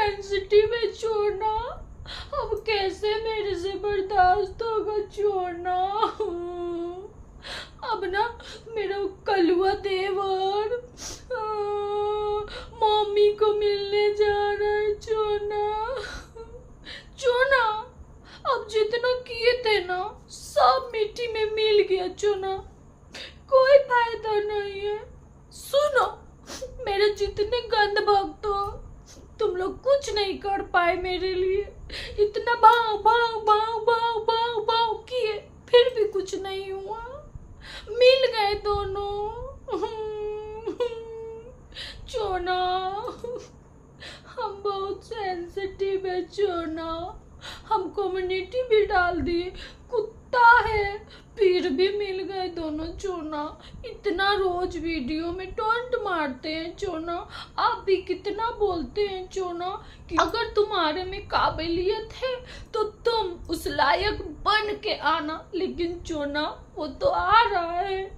Sensitive है चोना, अब कैसे मेरे से बर्दाश्त होगा चोना। अब ना मेरा कलुआ देवर मम्मी को मिलने जा रहा है चोना। चोना अब जितना किए थे ना सब मिट्टी में मिल गया चोना, कोई फायदा नहीं है। सुनो मेरे जितने गंद भक्त हो, तुम लोग कुछ नहीं कर पाए मेरे लिए। इतना भाव भाव भाव भाव भाव भाव किए फिर भी कुछ नहीं हुआ, मिल गए दोनों। चोना हम बहुत सेंसिटिव है चोना, हम कम्युनिटी भी डाल दिए, कुत्ता है फिर भी मिल गए दोनों चोना। इतना रोज वीडियो में टोंट मारते हैं चोना, आप भी कितना बोलते हैं चोना कि अगर तुम्हारे में काबिलियत है तो तुम उस लायक बन के आना, लेकिन चोना वो तो आ रहा है।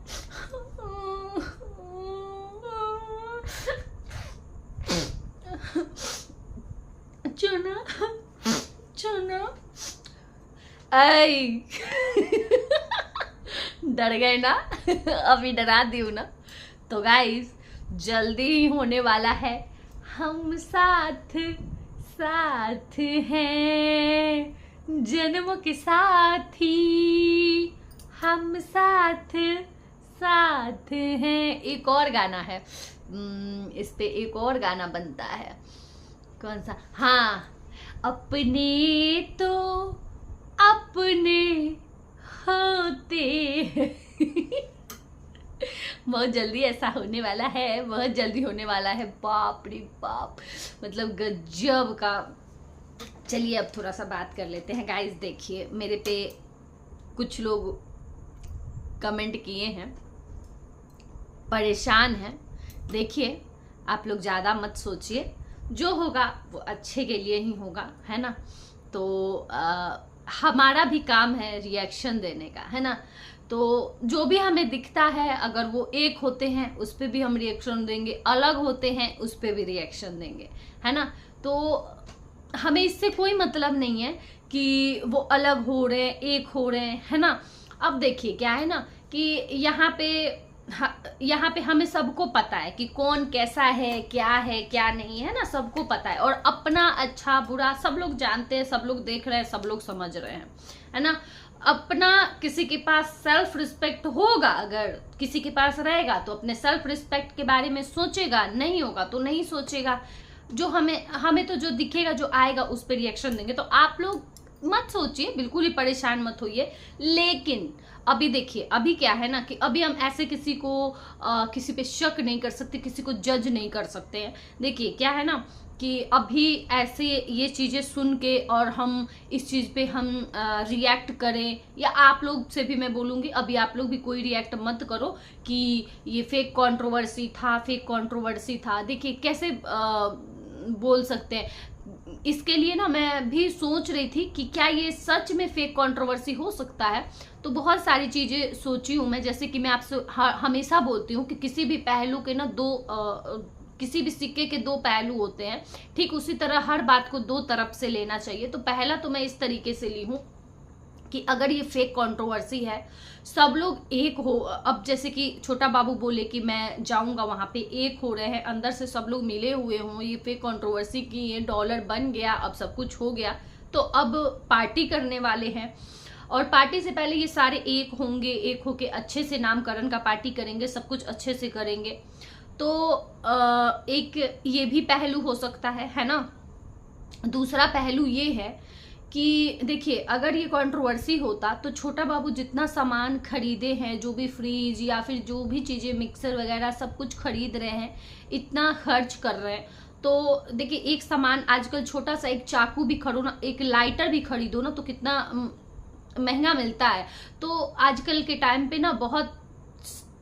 चोना चोना आई डर गए ना? अभी डरा दी हूँ ना। तो गाइस जल्दी ही होने वाला है हम साथ साथ हैं, जन्मों के साथी हम साथ साथ हैं। एक और गाना है, इस पे एक और गाना बनता है। कौन सा? हाँ, अपने तो अपने होते। बहुत जल्दी ऐसा होने वाला है, बहुत जल्दी होने वाला है। बाप रे बाप, मतलब गजब का। चलिए अब थोड़ा सा बात कर लेते हैं गाइस। देखिए मेरे पे कुछ लोग कमेंट किए हैं, परेशान हैं। देखिए आप लोग ज़्यादा मत सोचिए, जो होगा वो अच्छे के लिए ही होगा, है ना। तो हमारा भी काम है रिएक्शन देने का, है ना। तो जो भी हमें दिखता है, अगर वो एक होते हैं उस पर भी हम रिएक्शन देंगे, अलग होते हैं उस पर भी रिएक्शन देंगे, है ना। तो हमें इससे कोई मतलब नहीं है कि वो अलग हो रहे हैं, एक हो रहे हैं, है ना। अब देखिए क्या है ना कि यहाँ पे हमें सबको पता है कि कौन कैसा है क्या नहीं है ना, सबको पता है। और अपना अच्छा बुरा सब लोग जानते हैं, सब लोग देख रहे हैं, सब लोग समझ रहे हैं, है ना। अपना किसी के पास सेल्फ रिस्पेक्ट होगा, अगर किसी के पास रहेगा तो अपने सेल्फ रिस्पेक्ट के बारे में सोचेगा, नहीं होगा तो नहीं सोचेगा। जो हमें तो जो दिखेगा, जो आएगा उस पर रिएक्शन देंगे। तो आप लोग मत सोचिए, बिल्कुल ही परेशान मत होइए। लेकिन अभी देखिए, अभी क्या है ना कि अभी हम ऐसे किसी को किसी पे शक नहीं कर सकते, किसी को जज नहीं कर सकते हैं। देखिए क्या है ना कि अभी ऐसे ये चीज़ें सुन के और हम इस चीज़ पे हम रिएक्ट करें, या आप लोग से भी मैं बोलूँगी अभी आप लोग भी कोई रिएक्ट मत करो कि ये फेक कंट्रोवर्सी था। देखिए कैसे बोल सकते हैं। इसके लिए ना मैं भी सोच रही थी कि क्या ये सच में फेक कंट्रोवर्सी हो सकता है। तो बहुत सारी चीज़ें सोची हूँ मैं, जैसे कि मैं आपसे हमेशा बोलती हूँ कि किसी भी पहलू के ना किसी भी सिक्के के दो पहलू होते हैं, ठीक उसी तरह हर बात को दो तरफ से लेना चाहिए। तो पहला तो मैं इस तरीके से ली हूँ कि अगर ये फेक कंट्रोवर्सी है, सब लोग एक हो। अब जैसे कि छोटा बाबू बोले कि मैं जाऊंगा वहां पे, एक हो रहे हैं, अंदर से सब लोग मिले हुए हों, ये फेक कंट्रोवर्सी की, ये डॉलर बन गया, अब सब कुछ हो गया, तो अब पार्टी करने वाले हैं। और पार्टी से पहले ये सारे एक होंगे, एक होके अच्छे से नामकरण का पार्टी करेंगे, सब कुछ अच्छे से करेंगे। तो एक ये भी पहलू हो सकता है ना। दूसरा पहलू ये है कि देखिए अगर ये कंट्रोवर्सी होता तो छोटा बाबू जितना सामान खरीदे हैं, जो भी फ्रिज या फिर जो भी चीज़ें मिक्सर वगैरह सब कुछ खरीद रहे हैं, इतना खर्च कर रहे हैं, तो देखिए एक सामान आजकल छोटा सा एक चाकू भी खरीदो ना, एक लाइटर भी खरीदो ना, तो कितना महंगा मिलता है। तो आजकल के टाइम पे ना बहुत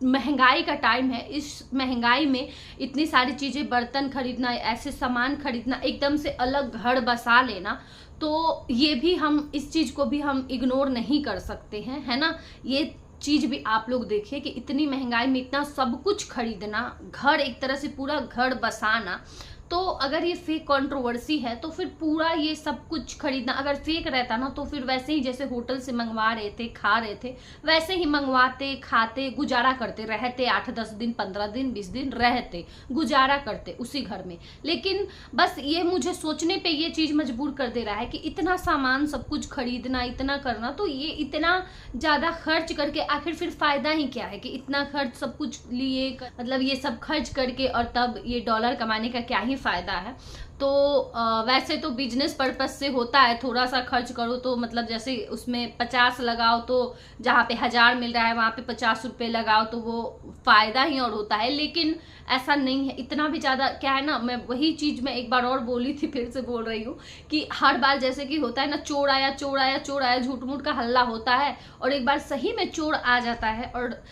महंगाई का टाइम है। इस महंगाई में इतनी सारी चीज़ें, बर्तन खरीदना, ऐसे सामान खरीदना, एकदम से अलग घर बसा लेना, तो ये भी हम इस चीज़ को भी हम इग्नोर नहीं कर सकते हैं, है ना। ये चीज़ भी आप लोग देखिए कि इतनी महंगाई में इतना सब कुछ खरीदना, घर एक तरह से पूरा घर बसाना, तो अगर ये फेक कंट्रोवर्सी है तो फिर पूरा ये सब कुछ खरीदना, अगर फेक रहता ना तो फिर वैसे ही जैसे होटल से मंगवा रहे थे, खा रहे थे, वैसे ही मंगवाते, खाते, गुजारा करते, रहते 8-10 दिन, 15 दिन, 20 दिन रहते, गुजारा करते उसी घर में। लेकिन बस ये मुझे सोचने पे ये चीज मजबूर कर दे रहा है कि इतना सामान सब कुछ खरीदना, इतना करना, तो ये इतना ज्यादा खर्च करके आखिर फिर फायदा ही क्या है कि इतना खर्च सब कुछ लिए, मतलब ये सब खर्च करके और तब ये डॉलर कमाने का क्या ही फायदा है। तो वैसे तो बिजनेस पर्पस से होता है, थोड़ा सा खर्च करो तो मतलब जैसे उसमें 50 लगाओ तो जहाँ पे 1000 मिल रहा है वहाँ पे 50 रुपये लगाओ तो वो फायदा ही और होता है। लेकिन ऐसा नहीं है, इतना भी ज्यादा क्या है ना, मैं वही चीज मैं एक बार और बोली थी, फिर से बोल रही हूँ कि हर बार जैसे कि होता है ना, चोर आया चोर आया चोर आया, झूठ मूठ का हल्ला होता है और एक बार सही में चोर आ जाता है और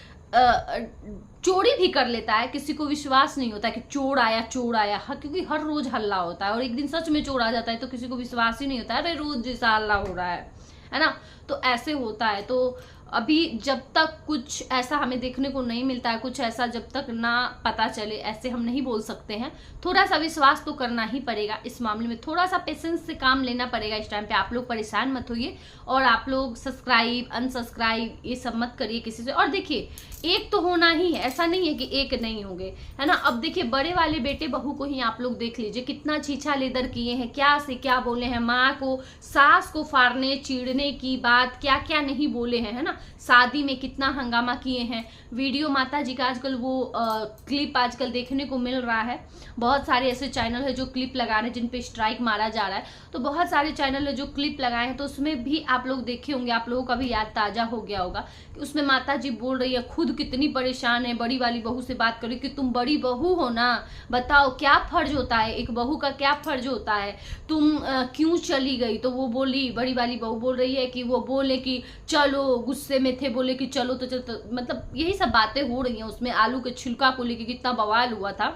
चोरी भी कर लेता है, किसी को विश्वास नहीं होता कि चोर आया क्योंकि हर रोज हल्ला होता है और एक दिन सच में चोर आ जाता है तो किसी को विश्वास ही नहीं होता है, अरे रोज जैसा हल्ला हो रहा है ना। तो ऐसे होता है। तो अभी जब तक कुछ ऐसा हमें देखने को नहीं मिलता है, कुछ ऐसा जब तक ना पता चले, ऐसे हम नहीं बोल सकते हैं। थोड़ा सा विश्वास तो करना ही पड़ेगा इस मामले में, थोड़ा सा पेशेंस से काम लेना पड़ेगा इस टाइम पे। आप लोग परेशान मत होइए और आप लोग सब्सक्राइब अनसब्सक्राइब ये सब मत करिए किसी से। और देखिए एक तो होना ही है, ऐसा नहीं है कि एक नहीं होंगे, है ना। अब देखिए बड़े वाले बेटे बहू को ही आप लोग देख लीजिए, कितना छीछा लेदर किए हैं, क्या से क्या बोले हैं, माँ को, सास को फाड़ने चिढ़ने की बात क्या क्या नहीं बोले हैं, है ना। शादी में कितना हंगामा किए हैं। वीडियो माता जी का आजकल वो क्लिप आजकल देखने को मिल रहा है, बहुत सारे ऐसे चैनल है जो क्लिप लगा रहे हैं जिन पे स्ट्राइक मारा जा रहा है, तो बहुत सारे चैनल है जो क्लिप लगाए हैं, तो उसमें भी आप लोग देखे होंगे, आप लोगों का भी याद ताजा हो गया होगा कि उसमें माता जी बोल रही है, खुद कितनी परेशान है, बड़ी वाली बहू से बात करी कि तुम बड़ी बहू हो ना, बताओ क्या फर्ज होता है, एक बहू का क्या फर्ज होता है, तुम क्यों चली गई। तो वो बोली, बड़ी वाली बहू बोल रही है कि वो बोले कि चलो, गुस्से में थे, बोले कि चलो तो चलो, मतलब यही सब बातें हो रही हैं। उसमें आलू के छिलका को लेके कितना बवाल हुआ था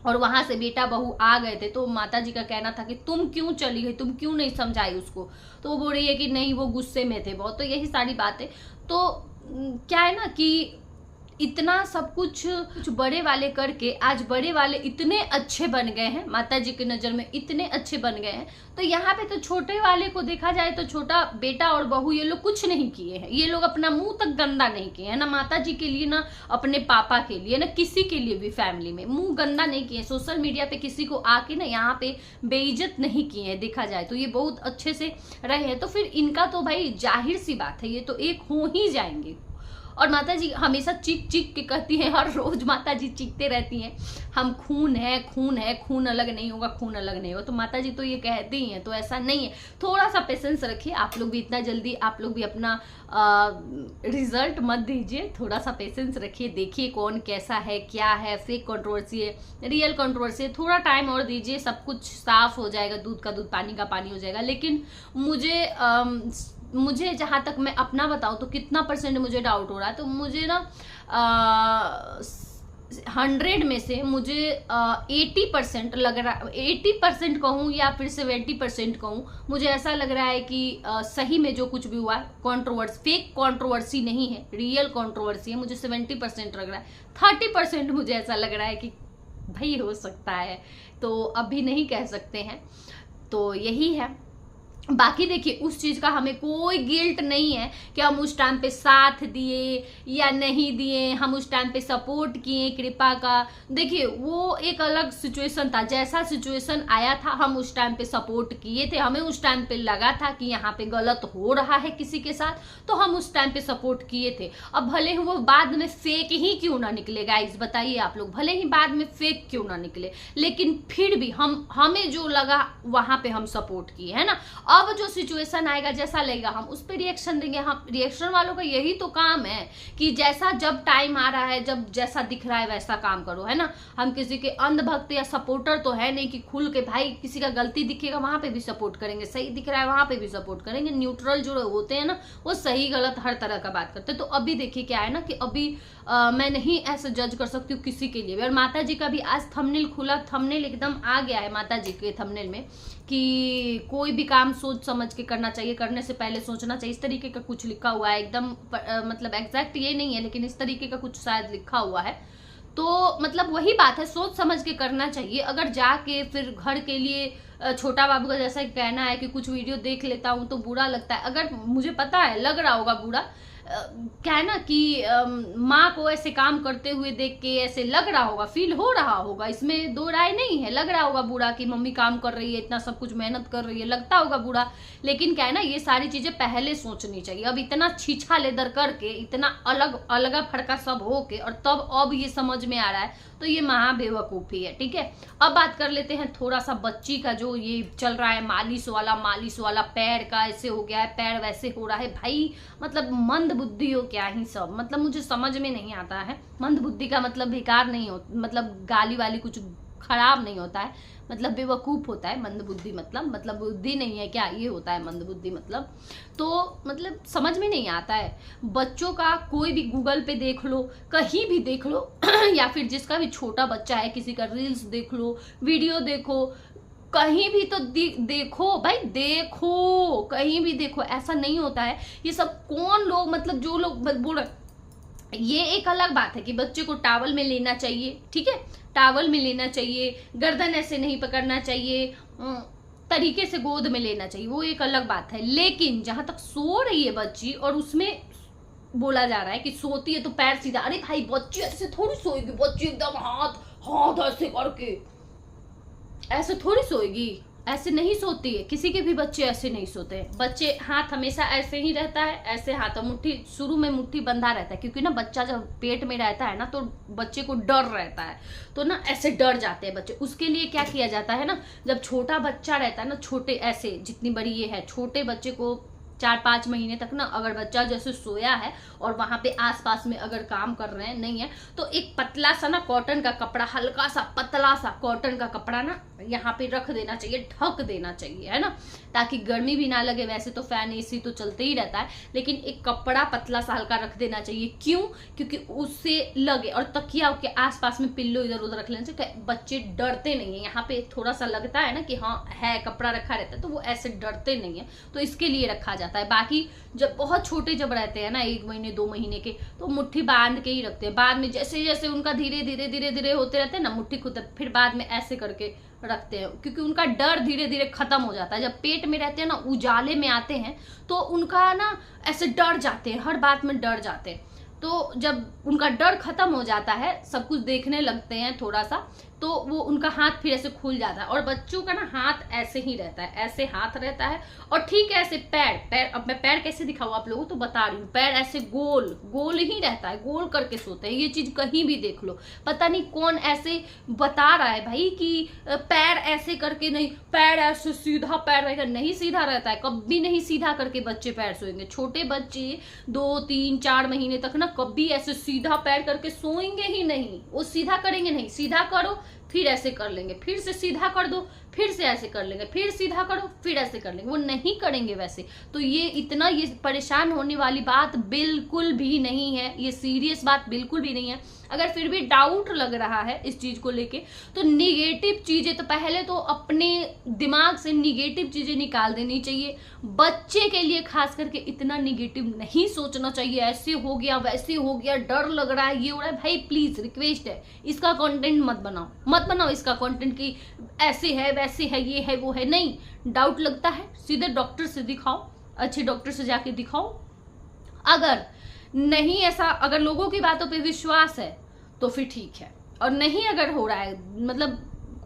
और वहां से बेटा बहू आ गए थे, तो माता जी का कहना था कि तुम क्यों चली गई, तुम क्यों नहीं समझाई उसको। तो वो बोल रही है कि नहीं वो गुस्से में थे बहुत। तो यही सारी बातें, तो क्या है ना कि इतना सब कुछ बड़े वाले करके आज बड़े वाले इतने अच्छे बन गए हैं, माता जी की नजर में इतने अच्छे बन गए हैं। तो यहाँ पे तो छोटे वाले को देखा जाए तो छोटा बेटा और बहू ये लोग कुछ नहीं किए हैं, ये लोग अपना मुंह तक गंदा नहीं किए हैं, ना माता जी के लिए, ना अपने पापा के लिए, ना किसी के लिए भी फैमिली में मुंह गंदा नहीं किए। सोशल मीडिया पे किसी को आके ना यहाँ पे बेइज्जत नहीं किए हैं, देखा जाए तो ये बहुत अच्छे से रहे हैं। तो फिर इनका तो भाई जाहिर सी बात है, ये तो एक हो ही जाएंगे। और माता जी हमेशा चीख चीख के कहती हैं, हर रोज माता जी चीखते रहती हैं, हम खून है खून है, खून अलग नहीं होगा, खून अलग नहीं होगा। तो माता जी तो ये कहती ही हैं, तो ऐसा नहीं है। थोड़ा सा पेशेंस रखिए, आप लोग भी इतना जल्दी आप लोग भी अपना रिजल्ट मत दीजिए, थोड़ा सा पेशेंस रखिए, देखिए कौन कैसा है, क्या है, फेक कंट्रोवर्सी है, रियल कंट्रोवर्सी है, थोड़ा टाइम और दीजिए, सब कुछ साफ हो जाएगा, दूध का दूध पानी का पानी हो जाएगा। लेकिन मुझे जहाँ तक मैं अपना बताऊँ तो कितना % मुझे डाउट हो रहा है, तो मुझे ना 100 में से मुझे 80% लग रहा, 80% कहूँ या फिर 70% कहूँ, मुझे ऐसा लग रहा है कि सही में जो कुछ भी हुआ है कंट्रोवर्सी, फेक कंट्रोवर्सी नहीं है, रियल कंट्रोवर्सी है। मुझे 70% लग रहा है, 30% मुझे ऐसा लग रहा है कि भाई हो सकता है, तो अभी नहीं कह सकते हैं। तो यही है। बाकी देखिए उस चीज का हमें कोई गिल्ट नहीं है कि हम उस टाइम पे साथ दिए या नहीं दिए, हम उस टाइम पे सपोर्ट किए कृपा का। देखिए वो एक अलग सिचुएशन था, जैसा सिचुएशन आया था हम उस टाइम पे सपोर्ट किए थे, हमें उस टाइम पे लगा था कि यहाँ पे गलत हो रहा है किसी के साथ, तो हम उस टाइम पे सपोर्ट किए थे। अब भले ही वो बाद में फेक ही क्यों ना निकले गाइस, बताइए आप लोग, भले ही बाद में फेक क्यों ना निकले, लेकिन फिर भी हमें जो लगा वहां पे हम सपोर्ट किए, है ना। अब जो सिचुएशन आएगा जैसा लगेगा हम उस पर रिएक्शन देंगे। हम रिएक्शन वालों का यही तो काम है कि जैसा जब टाइम आ रहा है, जब जैसा दिख रहा है वैसा काम करो, है ना। हम किसी के अंधभक्त या सपोर्टर तो है नहीं कि खुल के भाई किसी का गलती दिखेगा वहां पे भी सपोर्ट करेंगे, सही दिख रहा है वहां पे भी सपोर्ट करेंगे। न्यूट्रल जो होते हैं ना वो सही गलत हर तरह का बात करते हैं। तो अभी देखिए क्या है ना कि अभी मैं नहीं ऐसे जज कर सकती हूँ किसी के लिए भी। और माता जी का भी आज थंबनेल खुला, थंबनेल एकदम आ गया है माता जी के थंबनेल में कि कोई भी काम सोच समझ के करना चाहिए, करने से पहले सोचना चाहिए, इस तरीके का कुछ लिखा हुआ है एकदम, मतलब एग्जैक्ट ये नहीं है लेकिन इस तरीके का कुछ शायद लिखा हुआ है। तो मतलब वही बात है, सोच समझ के करना चाहिए। अगर जाके फिर घर के लिए छोटा बाबू का जैसा कहना है कि कुछ वीडियो देख लेता हूँ तो बुरा लगता है, अगर मुझे पता है लग रहा होगा बुरा, क्या है ना कि माँ को ऐसे काम करते हुए देख के ऐसे लग रहा होगा, फील हो रहा होगा, इसमें दो राय नहीं है, लग रहा होगा बुरा कि मम्मी काम कर रही है, इतना सब कुछ मेहनत कर रही है, लगता होगा बुरा। लेकिन क्या है ना, ये सारी चीजें पहले सोचनी चाहिए। अब इतना छीछा लेदर करके, इतना अलग अलगा फड़का सब हो के, और तब अब ये समझ में आ रहा है, तो ये महा बेवकूफ़ी है। ठीक है, अब बात कर लेते हैं थोड़ा सा बच्ची का, जो ये चल रहा है मालिश वाला, पैर का ऐसे हो गया है, पैर वैसे हो रहा है। भाई मतलब मंद बुद्धि हो क्या ही सब, मतलब मुझे समझ में नहीं आता है। मंद बुद्धि का मतलब बेकार नहीं हो, मतलब गाली वाली कुछ खराब नहीं होता है, मतलब बेवकूफ होता है मंद बुद्धि, मतलब बुद्धि नहीं है क्या, ये होता है मंद बुद्धि मतलब। तो मतलब समझ में नहीं आता है बच्चों का। कोई भी गूगल पे देख लो, कहीं भी देख लो या फिर जिसका भी छोटा बच्चा है, किसी का रील्स देख लो, वीडियो देखो, कहीं भी तो देखो भाई, देखो कहीं भी देखो, ऐसा नहीं होता है। ये सब कौन लोग, मतलब जो लोग बोल रहे, ये एक अलग बात है कि बच्चे को टॉवल में लेना चाहिए, ठीक है, टॉवल में लेना चाहिए, गर्दन ऐसे नहीं पकड़ना चाहिए, तरीके से गोद में लेना चाहिए, वो एक अलग बात है। लेकिन जहां तक सो रही है बच्ची और उसमें बोला जा रहा है कि सोती है तो पैर सीधा, अरे भाई बच्ची ऐसे थोड़ी सोएगी, बच्ची एकदम हाथ ऐसे करके ऐसे थोड़ी सोएगी, ऐसे नहीं सोती है। किसी के भी बच्चे ऐसे नहीं सोते हैं। बच्चे हाथ हमेशा ऐसे ही रहता है, ऐसे हाथ, मुट्ठी शुरू में मुट्ठी बंधा रहता है, क्योंकि ना बच्चा जब पेट में रहता है ना तो बच्चे को डर रहता है, तो ना ऐसे डर जाते हैं बच्चे। उसके लिए क्या किया जाता है ना, जब छोटा बच्चा रहता है ना, छोटे ऐसे जितनी बड़ी ये है, छोटे बच्चे को 4-5 महीने तक ना, अगर बच्चा जैसे सोया है और वहां पे आसपास में अगर काम कर रहे हैं नहीं है, तो एक पतला सा ना कॉटन का कपड़ा, हल्का सा पतला सा कॉटन का कपड़ा ना यहाँ पे रख देना चाहिए, ढक देना चाहिए, है ना, ताकि गर्मी भी ना लगे। वैसे तो फैन एसी तो चलते ही रहता है, लेकिन एक कपड़ा पतला सा हल्का रख देना चाहिए। क्यों? क्योंकि उससे लगे, और तकिया के आसपास में पिल्लो इधर उधर रख लेना चाहिए, बच्चे डरते नहीं है। यहाँ पे थोड़ा सा लगता है ना कि हाँ है, कपड़ा रखा रहता है, तो वो ऐसे डरते नहीं है, तो इसके लिए रखा जाता है। बाकी जब बहुत छोटे जब रहते हैं ना, 1 महीने 2 महीने के, तो मुट्ठी बांध के ही रखते हैं। बाद में जैसे जैसे उनका धीरे धीरे होते रहते हैं ना, मुट्ठी खुद, फिर बाद में ऐसे करके रखते हैं, क्योंकि उनका डर धीरे धीरे खत्म हो जाता है। जब पेट में रहते हैं ना, उजाले में आते हैं, तो उनका ना ऐसे डर जाते हैं, हर बात में डर जाते हैं। तो जब उनका डर खत्म हो जाता है, सब कुछ देखने लगते हैं थोड़ा सा, तो वो उनका हाथ फिर ऐसे खुल जाता है। और बच्चों का ना हाथ ऐसे ही रहता है, ऐसे हाथ रहता है। और ठीक है, ऐसे पैर, अब मैं पैर कैसे दिखाऊं आप लोगों, तो बता रही हूँ, पैर ऐसे गोल ही रहता है, गोल करके सोते हैं। ये चीज कहीं भी देख लो, पता नहीं कौन ऐसे बता रहा है भाई कि पैर ऐसे करके नहीं, पैर ऐसे सीधा पैर रहेगा, नहीं सीधा रहता है, कभी नहीं सीधा करके बच्चे पैर सोएंगे। छोटे बच्चे 2, 3, 4 महीने तक ना कभी ऐसे सीधा पैर करके सोएंगे ही नहीं, वो सीधा करेंगे नहीं। सीधा करो फिर ऐसे कर लेंगे, फिर से सीधा कर दो, फिर से ऐसे कर लेंगे, फिर सीधा करो, फिर ऐसे कर लेंगे, वो नहीं करेंगे वैसे। तो ये इतना ये परेशान होने वाली बात बिल्कुल भी नहीं है, ये सीरियस बात बिल्कुल भी नहीं है। अगर फिर भी डाउट लग रहा है इस चीज को लेके, तो निगेटिव चीजें तो पहले तो अपने दिमाग से निगेटिव चीजें निकाल देनी चाहिए। बच्चे के लिए खास करके इतना निगेटिव नहीं सोचना चाहिए, ऐसे हो गया वैसे हो गया, डर लग रहा है, ये हो रहा है। भाई प्लीज रिक्वेस्ट है, इसका कंटेंट मत बनाओ इसका कंटेंट कि ऐसे है वैसे है, ये है वो है। नहीं, डाउट लगता है सीधे डॉक्टर से दिखाओ, अच्छे डॉक्टर से जाके दिखाओ। अगर नहीं ऐसा, अगर लोगों की बातों पे विश्वास है तो फिर ठीक है, और नहीं अगर हो रहा है, मतलब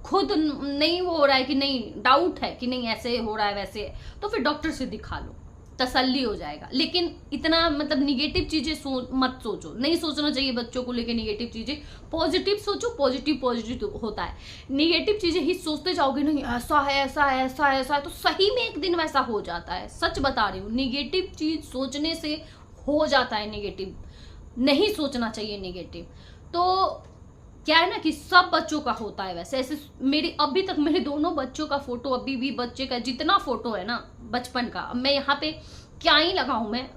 खुद नहीं वो हो रहा है कि नहीं, डाउट है कि नहीं ऐसे हो रहा है वैसे है, तो फिर डॉक्टर से दिखा लो, तसल्ली हो जाएगा। लेकिन इतना मतलब निगेटिव चीजें मत सोचो, नहीं सोचना चाहिए बच्चों को लेके निगेटिव चीजें। पॉजिटिव सोचो, पॉजिटिव होता है। निगेटिव चीजें ही सोचते जाओगे, नहीं ऐसा है ऐसा है ऐसा है ऐसा है, तो सही में एक दिन वैसा हो जाता है। सच बता रही हूँ, निगेटिव चीज सोचने से हो जाता है निगेटिव, नहीं सोचना चाहिए निगेटिव। तो क्या है ना कि सब बच्चों का होता है वैसे। ऐसे मेरी अभी तक मेरे दोनों बच्चों का फोटो, अभी भी बच्चे का जितना फोटो है ना बचपन का, मैं यहाँ पे क्या ही लगाऊं मैं,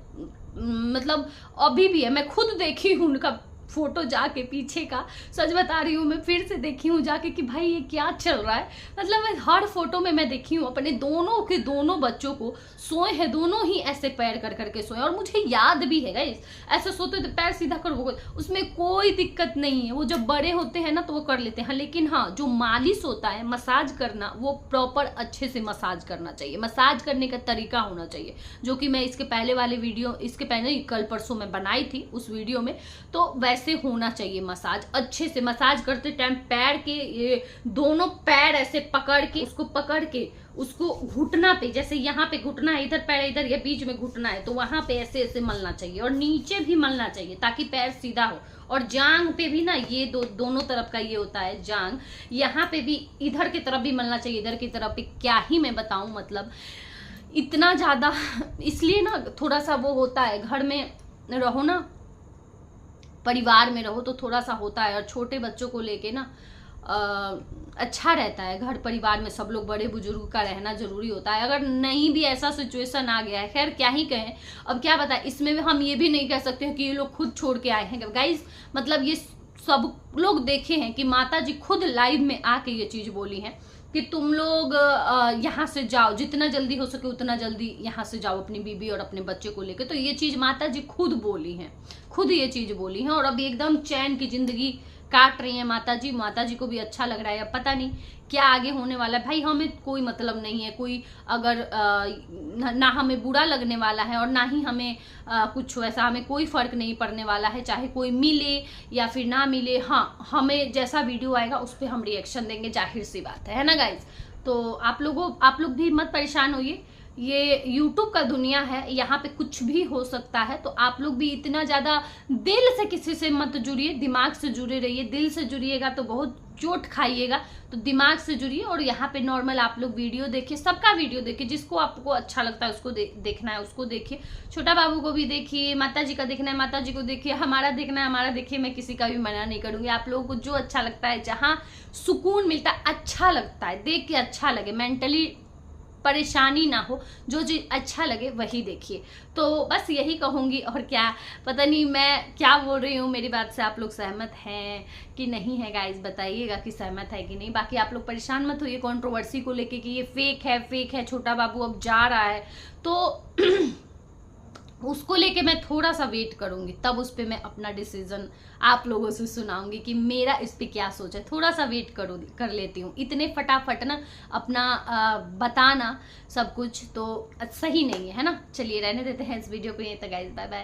मतलब अभी भी है, मैं खुद देखी हूँ उनका फोटो जाके पीछे का, सच बता रही हूँ, मैं फिर से देखी हूँ जाके कि भाई ये क्या चल रहा है। मतलब मैं हर फोटो में मैं देखी हूँ अपने दोनों के दोनों बच्चों को सोए हैं, दोनों ही ऐसे पैर कर करके सोए, और मुझे याद भी है गाइस, ऐसे सोते तो पैर सीधा कर वो, उसमें कोई दिक्कत नहीं है। वो जब बड़े होते हैं ना तो वो कर लेते हैं, लेकिन हाँ जो मालिश होता है, मसाज करना, वो प्रॉपर अच्छे से मसाज करना चाहिए, मसाज करने का तरीका होना चाहिए, जो कि मैं इसके पहले वाले वीडियो, इसके पहले कल परसों में बनाई थी उस वीडियो में। तो वैसे होना चाहिए मसाज, अच्छे से मसाज करते टाइम पैर के ये दोनों पैर ऐसे पकड़ के उसको घुटना पे, जैसे यहाँ पे घुटना है, इधर पैर इधर, या बीच में घुटना है तो वहां पे ऐसे ऐसे मलना चाहिए, और नीचे भी मलना चाहिए ताकि पैर सीधा हो। और जांग पे भी ना, ये दोनों तरफ का ये होता है जांग, यहाँ पे भी इधर की तरफ भी मलना चाहिए, इधर की तरफ भी। क्या ही मैं बताऊं, मतलब इतना ज्यादा इसलिए ना थोड़ा सा वो होता है, घर में रहो ना, परिवार में रहो तो थोड़ा सा होता है। और छोटे बच्चों को लेके ना अच्छा रहता है, घर परिवार में सब लोग बड़े बुजुर्ग का रहना जरूरी होता है। अगर नहीं भी ऐसा सिचुएशन आ गया है, खैर क्या ही कहें, अब क्या बताएं, इसमें भी हम ये भी नहीं कह सकते हैं कि ये लोग खुद छोड़ के आए हैं गाइस। मतलब ये सब लोग देखे हैं कि माता जी खुद लाइव में आके ये चीज बोली है कि तुम लोग यहाँ से जाओ, जितना जल्दी हो सके उतना जल्दी यहाँ से जाओ अपनी बीबी और अपने बच्चे को लेके। तो ये चीज माता जी खुद बोली हैं, खुद ये चीज बोली हैं, और अभी एकदम चैन की जिंदगी काट रही है माता जी। माता जी को भी अच्छा लग रहा है। अब पता नहीं क्या आगे होने वाला है। भाई हमें कोई मतलब नहीं है, कोई अगर ना हमें बुरा लगने वाला है और ना ही हमें कुछ वैसा, हमें कोई फर्क नहीं पड़ने वाला है, चाहे कोई मिले या फिर ना मिले। हाँ, हमें जैसा वीडियो आएगा उस पर हम रिएक्शन देंगे, जाहिर सी बात है ना गाइज। तो आप लोग भी मत परेशान होइए, ये YouTube का दुनिया है, यहाँ पे कुछ भी हो सकता है। तो आप लोग भी इतना ज्यादा दिल से किसी से मत जुड़िए, दिमाग से जुड़े रहिए। दिल से जुड़िएगा तो बहुत चोट खाइएगा, तो दिमाग से जुड़िए। और यहाँ पे नॉर्मल आप लोग वीडियो देखिए, सबका वीडियो देखिए, जिसको आपको अच्छा लगता है उसको देखना है उसको देखिए। छोटा बाबू को भी देखिए, माता जी का देखना है माता जी को देखिए, हमारा देखना है हमारा देखिए। मैं किसी का भी मना नहीं करूंगी। आप लोगों को जो अच्छा लगता है, जहाँ सुकून मिलता है, अच्छा लगता है, देख के अच्छा लगे, मेंटली परेशानी ना हो, जो चीज अच्छा लगे वही देखिए। तो बस यही कहूंगी, और क्या, पता नहीं मैं क्या बोल रही हूँ। मेरी बात से आप लोग सहमत हैं कि नहीं है गाइस, बताइएगा कि सहमत है कि नहीं। बाकी आप लोग परेशान मत होइए कंट्रोवर्सी को लेके कि ये फेक है, छोटा बाबू अब जा रहा है तो उसको लेके मैं थोड़ा सा वेट करूंगी, तब उस पर मैं अपना डिसीजन आप लोगों से सुनाऊंगी कि मेरा इस पे क्या सोच है। थोड़ा सा वेट कर लेती हूँ। इतने फटाफट ना अपना बताना सब कुछ तो सही नहीं है ना। चलिए रहने देते हैं इस वीडियो को, ये तो गाइस, बाय बाय।